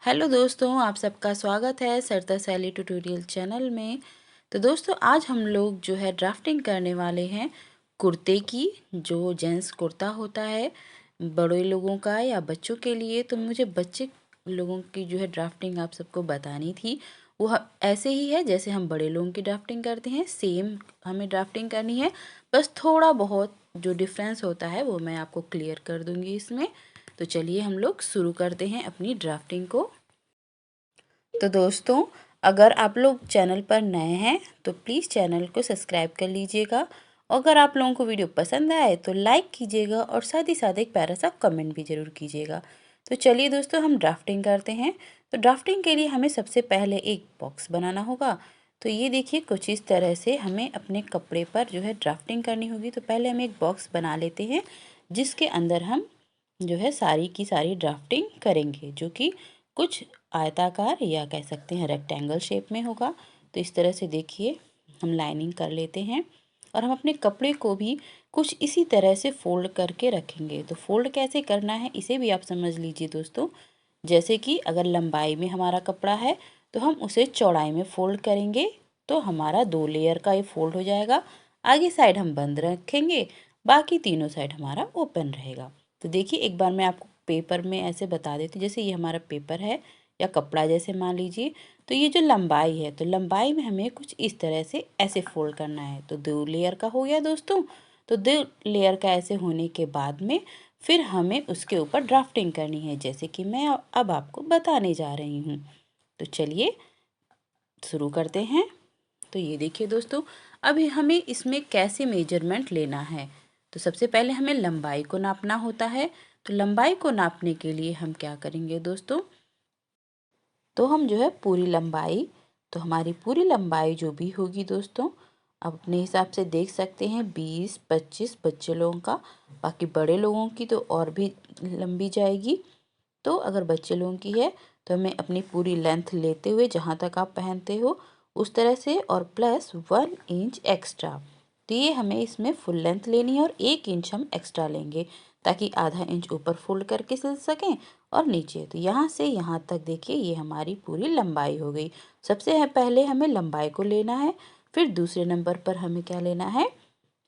Hello दोस्तों, आप सबका स्वागत है सरता सैली ट्यूटोरियल चैनल में। तो दोस्तों आज हम लोग जो है ड्राफ्टिंग करने वाले हैं कुर्ते की। जो जेंट्स कुर्ता होता है बड़े लोगों का या बच्चों के लिए, तो मुझे बच्चे लोगों की जो है ड्राफ्टिंग आप सबको बतानी थी। वो ऐसे ही है जैसे हम बड़े लोगों की ड्राफ्टिंग करते हैं, सेम हमें ड्राफ्टिंग करनी है। बस थोड़ा बहुत जो डिफरेंस होता है वो मैं आपको क्लियर कर दूँगी इसमें। तो चलिए हम लोग शुरू करते हैं अपनी ड्राफ्टिंग को। तो दोस्तों अगर आप लोग चैनल पर नए हैं तो प्लीज़ चैनल को सब्सक्राइब कर लीजिएगा। और अगर आप लोगों को वीडियो पसंद आए तो लाइक कीजिएगा और साथ ही साथ एक प्यारा सा कमेंट भी ज़रूर कीजिएगा। तो चलिए दोस्तों हम ड्राफ्टिंग करते हैं। तो ड्राफ्टिंग के लिए हमें सबसे पहले एक बॉक्स बनाना होगा। तो ये देखिए कुछ इस तरह से हमें अपने कपड़े पर जो है ड्राफ्टिंग करनी होगी। तो पहले हम एक बॉक्स बना लेते हैं जिसके अंदर हम जो है सारी की सारी ड्राफ्टिंग करेंगे, जो कि कुछ आयताकार या कह सकते हैं रेक्टेंगल शेप में होगा। तो इस तरह से देखिए हम लाइनिंग कर लेते हैं और हम अपने कपड़े को भी कुछ इसी तरह से फोल्ड करके रखेंगे। तो फोल्ड कैसे करना है इसे भी आप समझ लीजिए दोस्तों। जैसे कि अगर लंबाई में हमारा कपड़ा है तो हम उसे चौड़ाई में फोल्ड करेंगे, तो हमारा 2 लेयर का ये फोल्ड हो जाएगा। आगे साइड हम बंद रखेंगे, बाकी तीनों साइड हमारा ओपन रहेगा। तो देखिए एक बार मैं आपको पेपर में ऐसे बता देती हूँ। जैसे ये हमारा पेपर है या कपड़ा जैसे मान लीजिए, तो ये जो लंबाई है तो लंबाई में हमें कुछ इस तरह से ऐसे फोल्ड करना है। तो 2 लेयर का हो गया दोस्तों। तो 2 लेयर का ऐसे होने के बाद में फिर हमें उसके ऊपर ड्राफ्टिंग करनी है, जैसे कि मैं अब आपको बताने जा रही हूँ। तो चलिए शुरू करते हैं। तो ये देखिए दोस्तों अभी हमें इसमें कैसे मेजरमेंट लेना है। तो सबसे पहले हमें लंबाई को नापना होता है। तो लंबाई को नापने के लिए हम क्या करेंगे दोस्तों, तो हम जो है पूरी लंबाई, तो हमारी पूरी लंबाई जो भी होगी दोस्तों, आप अपने हिसाब से देख सकते हैं 20-25 बच्चे लोगों का। बाकी बड़े लोगों की तो और भी लंबी जाएगी। तो अगर बच्चे लोगों की है तो हमें अपनी पूरी लेंथ लेते हुए जहाँ तक आप पहनते हो उस तरह से और प्लस 1 इंच एक्स्ट्रा। तो ये हमें इसमें फुल लेंथ लेनी है और 1 इंच हम एक्स्ट्रा लेंगे ताकि आधा इंच ऊपर फोल्ड करके सिल सकें और नीचे। तो यहाँ से यहाँ तक देखिए ये हमारी पूरी लंबाई हो गई। सबसे पहले हमें लंबाई को लेना है, फिर दूसरे नंबर पर हमें क्या लेना है,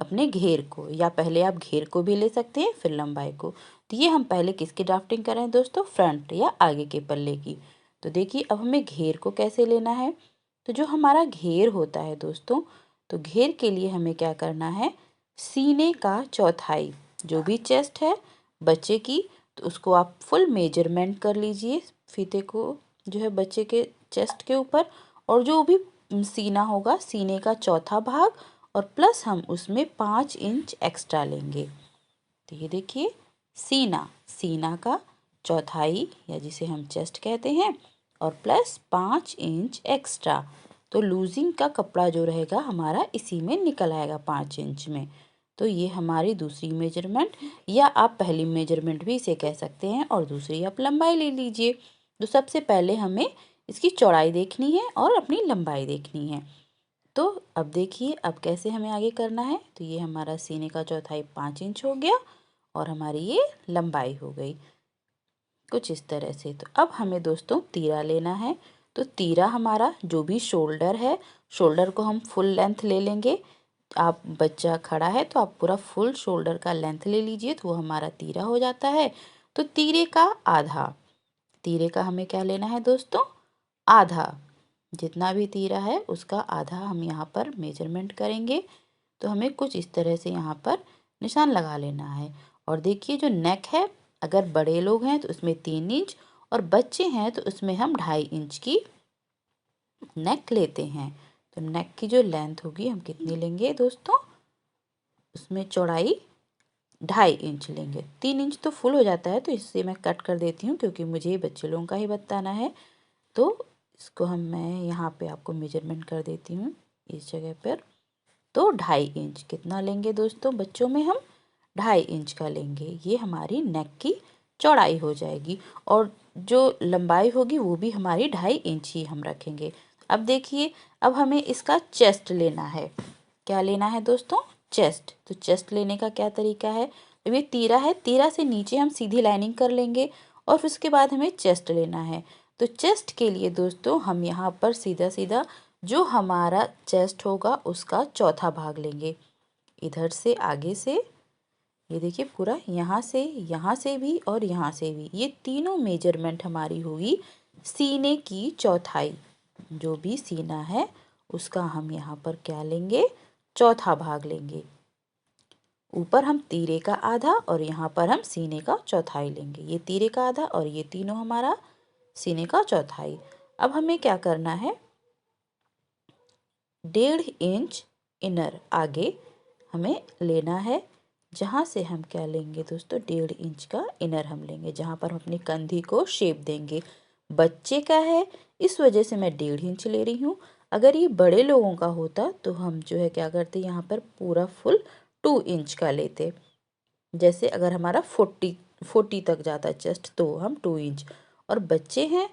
अपने घेर को, या पहले आप घेर को भी ले सकते हैं फिर लंबाई को। तो ये हम पहले किसकी ड्राफ्टिंग कर रहे हैं दोस्तों, फ्रंट या आगे के पल्ले की। तो देखिए अब हमें घेर को कैसे लेना है। तो जो हमारा घेर होता है दोस्तों, तो घेर के लिए हमें क्या करना है, सीने का चौथाई, जो भी चेस्ट है बच्चे की, तो उसको आप फुल मेजरमेंट कर लीजिए फीते को जो है बच्चे के चेस्ट के ऊपर। और जो भी सीना होगा सीने का चौथा भाग और प्लस हम उसमें 5 इंच एक्स्ट्रा लेंगे। तो ये देखिए सीना, सीना का चौथाई या जिसे हम चेस्ट कहते हैं, और प्लस 5 इंच एक्स्ट्रा। तो लूजिंग का कपड़ा जो रहेगा हमारा इसी में निकल आएगा 5 इंच में। तो ये हमारी दूसरी मेजरमेंट, या आप पहली मेजरमेंट भी इसे कह सकते हैं और दूसरी आप लंबाई ले लीजिए। तो सबसे पहले हमें इसकी चौड़ाई देखनी है और अपनी लंबाई देखनी है। तो अब देखिए अब कैसे हमें आगे करना है। तो ये हमारा सीने का चौथाई 5 इंच हो गया और हमारी ये लंबाई हो गई कुछ इस तरह से। तो अब हमें दोस्तों तीरा लेना है। तो तीरा हमारा जो भी शोल्डर है, शोल्डर को हम फुल लेंथ ले लेंगे। आप बच्चा खड़ा है तो आप पूरा फुल शोल्डर का लेंथ ले लीजिए, तो वो हमारा तीरा हो जाता है। तो तीरे का आधा, तीरे का हमें क्या लेना है दोस्तों, आधा। जितना भी तीरा है उसका आधा हम यहाँ पर मेजरमेंट करेंगे। तो हमें कुछ इस तरह से यहाँ पर निशान लगा लेना है। और देखिए जो नेक है, अगर बड़े लोग हैं तो उसमें 3 इंच और बच्चे हैं तो उसमें हम 2.5 इंच की नेक लेते हैं। तो नेक की जो लेंथ होगी हम कितनी लेंगे दोस्तों, उसमें चौड़ाई 2.5 इंच लेंगे। 3 इंच तो फुल हो जाता है तो इससे मैं कट कर देती हूँ क्योंकि मुझे बच्चे लोगों का ही बताना है। तो इसको मैं यहाँ पे आपको मेजरमेंट कर देती हूँ इस जगह पर। तो 2.5 इंच कितना लेंगे दोस्तों, बच्चों में हम 2.5 इंच का लेंगे। ये हमारी नेक की चौड़ाई हो जाएगी और जो लंबाई होगी वो भी हमारी 2.5 इंच ही हम रखेंगे। अब देखिए अब हमें इसका चेस्ट लेना है। क्या लेना है दोस्तों, चेस्ट। तो चेस्ट लेने का क्या तरीका है, ये तीरा है, तीरा से नीचे हम सीधी लाइनिंग कर लेंगे और फिर उसके बाद हमें चेस्ट लेना है। तो चेस्ट के लिए दोस्तों हम यहाँ पर सीधा सीधा जो हमारा चेस्ट होगा उसका चौथा भाग लेंगे। इधर से आगे से ये देखिए पूरा यहाँ से भी और यहाँ से भी, ये तीनों मेजरमेंट हमारी होगी सीने की चौथाई। जो भी सीना है उसका हम यहाँ पर क्या लेंगे, चौथा भाग लेंगे। ऊपर हम तीरे का आधा और यहाँ पर हम सीने का चौथाई लेंगे। ये तीरे का आधा और ये तीनों हमारा सीने का चौथाई। अब हमें क्या करना है, 1.5 इंच इनर आगे हमें लेना है, जहाँ से हम क्या लेंगे दोस्तों, 1.5 इंच का इनर हम लेंगे, जहाँ पर हम अपनी कंधी को शेप देंगे। बच्चे का है इस वजह से मैं 1.5 इंच ले रही हूँ। अगर ये बड़े लोगों का होता तो हम जो है क्या करते, यहाँ पर पूरा फुल 2 इंच का लेते। जैसे अगर हमारा 40 तक जाता है चेस्ट तो हम 2 इंच, और बच्चे हैं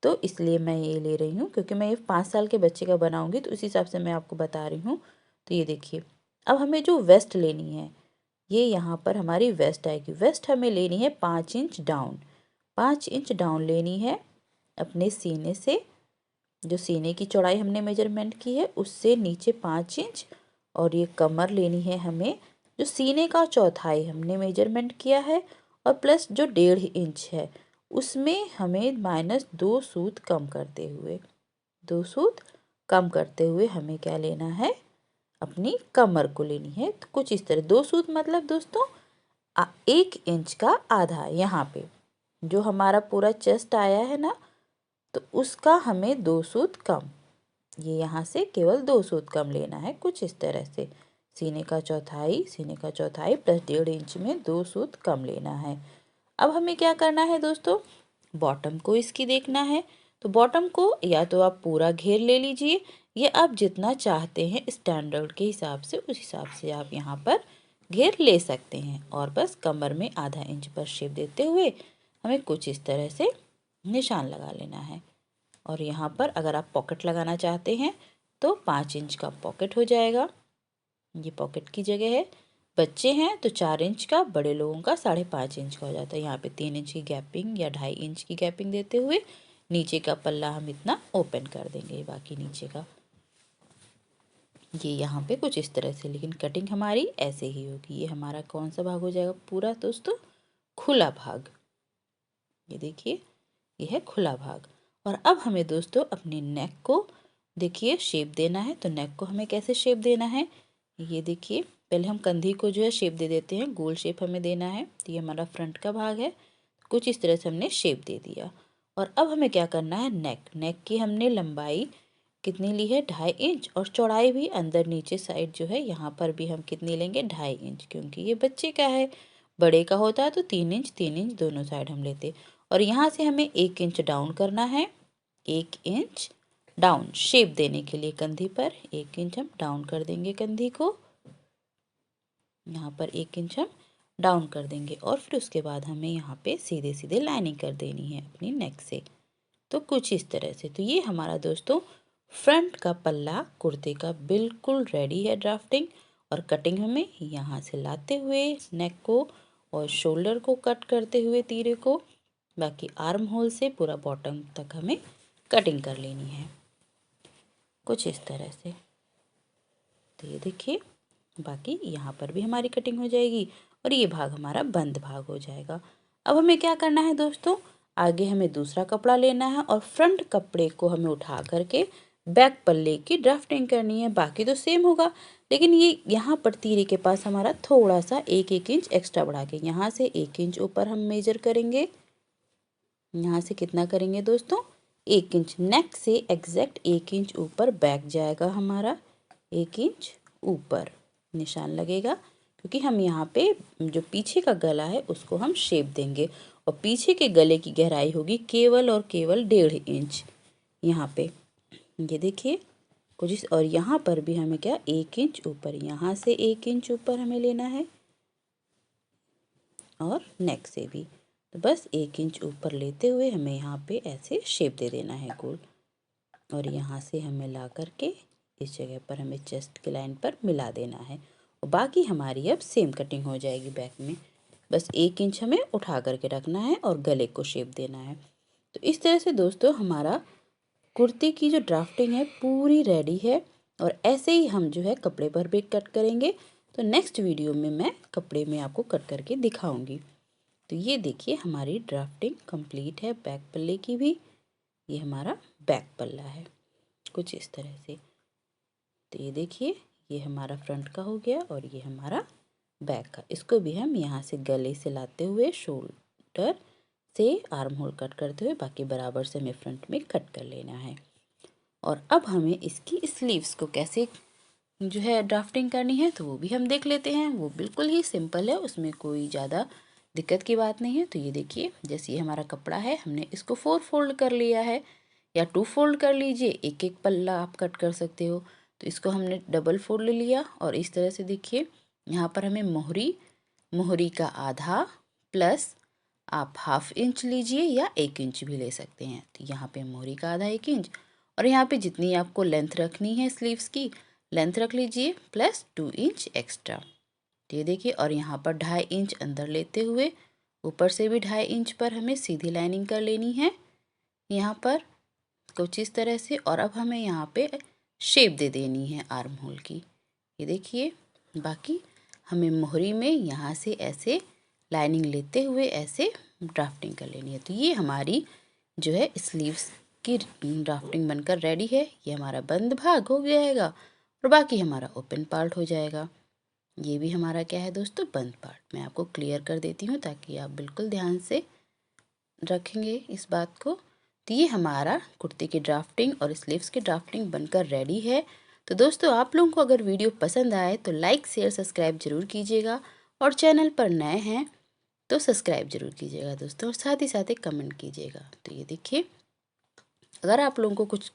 तो इसलिए मैं ये ले रही हूँ क्योंकि मैं ये 5 साल के बच्चे का बनाऊंगी तो उस हिसाब से मैं आपको बता रही हूँ। तो ये देखिए, अब हमें जो वेस्ट लेनी है, ये यहाँ पर हमारी वेस्ट आएगी। वेस्ट हमें लेनी है 5 इंच डाउन, 5 इंच डाउन लेनी है अपने सीने से। जो सीने की चौड़ाई हमने मेजरमेंट की है उससे नीचे 5 इंच, और ये कमर लेनी है हमें, जो सीने का चौथाई हमने मेजरमेंट किया है, और प्लस जो 1.5 इंच है उसमें हमें -2 सूत कम करते हुए, 2 सूत कम करते हुए हमें क्या लेना है, अपनी कमर को लेनी है। तो कुछ इस तरह 2 सूत मतलब दोस्तों 1 इंच का आधा। यहाँ पे जो हमारा पूरा चेस्ट आया है ना, तो उसका हमें 2 सूत कम, ये यहाँ से केवल 2 सूत कम लेना है। कुछ इस तरह से सीने का चौथाई प्लस 1.5 इंच में 2 सूत कम लेना है। अब हमें क्या करना है दोस्तों, बॉटम को इसकी देखना है। तो बॉटम को या तो आप पूरा घेर ले लीजिए, या आप जितना चाहते हैं स्टैंडर्ड के हिसाब से उस हिसाब से आप यहाँ पर घेर ले सकते हैं। और बस कमर में आधा इंच पर शेप देते हुए हमें कुछ इस तरह से निशान लगा लेना है। और यहाँ पर अगर आप पॉकेट लगाना चाहते हैं तो 5 इंच का पॉकेट हो जाएगा, ये पॉकेट की जगह है। बच्चे हैं तो 4 इंच का, बड़े लोगों का 5.5 इंच का हो जाता है। यहाँ पे 3 इंच की गैपिंग या 2.5 इंच की गैपिंग देते हुए नीचे का पल्ला हम इतना ओपन कर देंगे, बाकी नीचे का ये यहाँ पे कुछ इस तरह से। लेकिन कटिंग हमारी ऐसे ही होगी। ये हमारा कौन सा भाग हो जाएगा, पूरा दोस्तों खुला भाग। ये देखिए, ये है खुला भाग। और अब हमें दोस्तों अपने नेक को देखिए शेप देना है। तो नेक को हमें कैसे शेप देना है, ये देखिए, पहले हम कंधी को जो है शेप दे देते हैं, गोल शेप हमें देना है। तो ये हमारा फ्रंट का भाग है, कुछ इस तरह से हमने शेप दे दिया। और अब हमें क्या करना है, नेक की हमने लंबाई कितनी ली है, 2.5 इंच, और चौड़ाई भी अंदर नीचे साइड जो है यहाँ पर भी हम कितनी लेंगे, 2.5 इंच, क्योंकि ये बच्चे का है। बड़े का होता है तो 3 इंच दोनों साइड हम लेते। और यहाँ से हमें 1 इंच डाउन करना है, 1 इंच डाउन शेप देने के लिए कंधी पर 1 इंच हम डाउन कर देंगे कंधी को। यहाँ पर 1 इंच हम डाउन कर देंगे, और फिर उसके बाद हमें यहाँ पे सीधे सीधे लाइनिंग कर देनी है अपनी नेक से। तो कुछ इस तरह से। तो ये हमारा दोस्तों फ्रंट का पल्ला कुर्ते का बिल्कुल रेडी है ड्राफ्टिंग। और कटिंग हमें यहाँ से लाते हुए नेक को और शोल्डर को कट करते हुए तीरे को, बाकी आर्म होल से पूरा बॉटम तक हमें कटिंग कर लेनी है कुछ इस तरह से। तो ये देखिए, बाकी यहाँ पर भी हमारी कटिंग हो जाएगी और ये भाग हमारा बंद भाग हो जाएगा। अब हमें क्या करना है दोस्तों, आगे हमें दूसरा कपड़ा लेना है और फ्रंट कपड़े को हमें उठा करके बैक पल्ले की ड्राफ्टिंग करनी है। बाकी तो सेम होगा, लेकिन ये यहाँ पर तीरे के पास हमारा थोड़ा सा 1 इंच एक्स्ट्रा बढ़ा के यहाँ से 1 इंच ऊपर हम मेजर करेंगे। यहाँ से कितना करेंगे दोस्तों, 1 इंच। नेक से एग्जैक्ट 1 इंच ऊपर बैक जाएगा हमारा, 1 इंच ऊपर निशान लगेगा, क्योंकि हम यहाँ पे जो पीछे का गला है उसको हम शेप देंगे। और पीछे के गले की गहराई होगी केवल और केवल 1.5 इंच यहाँ पे। ये देखिए कुछ, और यहाँ पर भी हमें क्या 1 इंच ऊपर, यहाँ से 1 इंच ऊपर हमें लेना है, और नेक से भी तो बस 1 इंच ऊपर लेते हुए हमें यहाँ पे ऐसे शेप दे देना है गोल। और यहाँ से हमें ला करके इस जगह पर हमें चेस्ट की लाइन पर मिला देना है। और बाकी हमारी अब सेम कटिंग हो जाएगी बैक में। बस 1 इंच हमें उठा करके रखना है और गले को शेप देना है। तो इस तरह से दोस्तों हमारा कुर्ती की जो ड्राफ्टिंग है पूरी रेडी है। और ऐसे ही हम जो है कपड़े पर भी कट करेंगे। तो नेक्स्ट वीडियो में मैं कपड़े में आपको कट करके दिखाऊंगी। तो ये देखिए हमारी ड्राफ्टिंग कंप्लीट है बैक पल्ले की भी। ये हमारा बैक पल्ला है कुछ इस तरह से। तो ये देखिए ये हमारा फ्रंट का हो गया और ये हमारा बैक का। इसको भी हम यहाँ से गले से लाते हुए शोल्डर से आर्म होल कट करते हुए बाकी बराबर से हमें फ्रंट में कट कर लेना है। और अब हमें इसकी स्लीव्स को कैसे जो है ड्राफ्टिंग करनी है तो वो भी हम देख लेते हैं। वो बिल्कुल ही सिंपल है, उसमें कोई ज़्यादा दिक्कत की बात नहीं है। तो ये देखिए जैसे ये हमारा कपड़ा है, हमने इसको 4 फोल्ड कर लिया है या 2 फोल्ड कर लीजिए, एक एक पल्ला आप कट कर सकते हो। तो इसको हमने डबल फोल्ड लिया और इस तरह से देखिए यहाँ पर हमें मोहरी का आधा प्लस आप 1/2 इंच लीजिए या 1 इंच भी ले सकते हैं। तो यहाँ पे मोहरी का आधा 1 इंच और यहाँ पे जितनी आपको लेंथ रखनी है स्लीव्स की लेंथ रख लीजिए प्लस 2 इंच एक्स्ट्रा। तो ये देखिए और यहाँ पर 2.5 इंच अंदर लेते हुए ऊपर से भी 2.5 इंच पर हमें सीधी लाइनिंग कर लेनी है यहाँ पर कुछ इस तरह से। और अब हमें यहाँ पे शेप दे देनी है आर्म होल की। ये देखिए बाकी हमें मोहरी में यहाँ से ऐसे लाइनिंग लेते हुए ऐसे ड्राफ्टिंग कर लेनी है। तो ये हमारी जो है स्लीव्स की ड्राफ्टिंग बनकर रेडी है। ये हमारा बंद भाग हो जाएगा और बाकी हमारा ओपन पार्ट हो जाएगा। ये भी हमारा क्या है दोस्तों बंद पार्ट। मैं आपको क्लियर कर देती हूँ ताकि आप बिल्कुल ध्यान से रखेंगे इस बात को। तो ये हमारा कुर्ती की ड्राफ्टिंग और स्लीव्स की ड्राफ्टिंग बनकर रेडी है। तो दोस्तों आप लोगों को अगर वीडियो पसंद आए तो लाइक शेयर सब्सक्राइब जरूर कीजिएगा और चैनल पर नए हैं तो सब्सक्राइब जरूर कीजिएगा दोस्तों और साथ ही कमेंट कीजिएगा। तो ये देखिए अगर आप लोगों को कुछ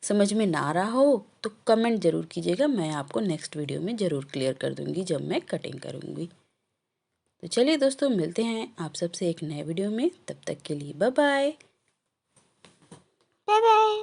समझ में ना आ रहा हो तो कमेंट ज़रूर कीजिएगा, मैं आपको नेक्स्ट वीडियो में ज़रूर क्लियर कर दूंगी जब मैं कटिंग करूंगी। तो चलिए दोस्तों मिलते हैं आप सबसे एक नए वीडियो में, तब तक के लिए बाय बाय।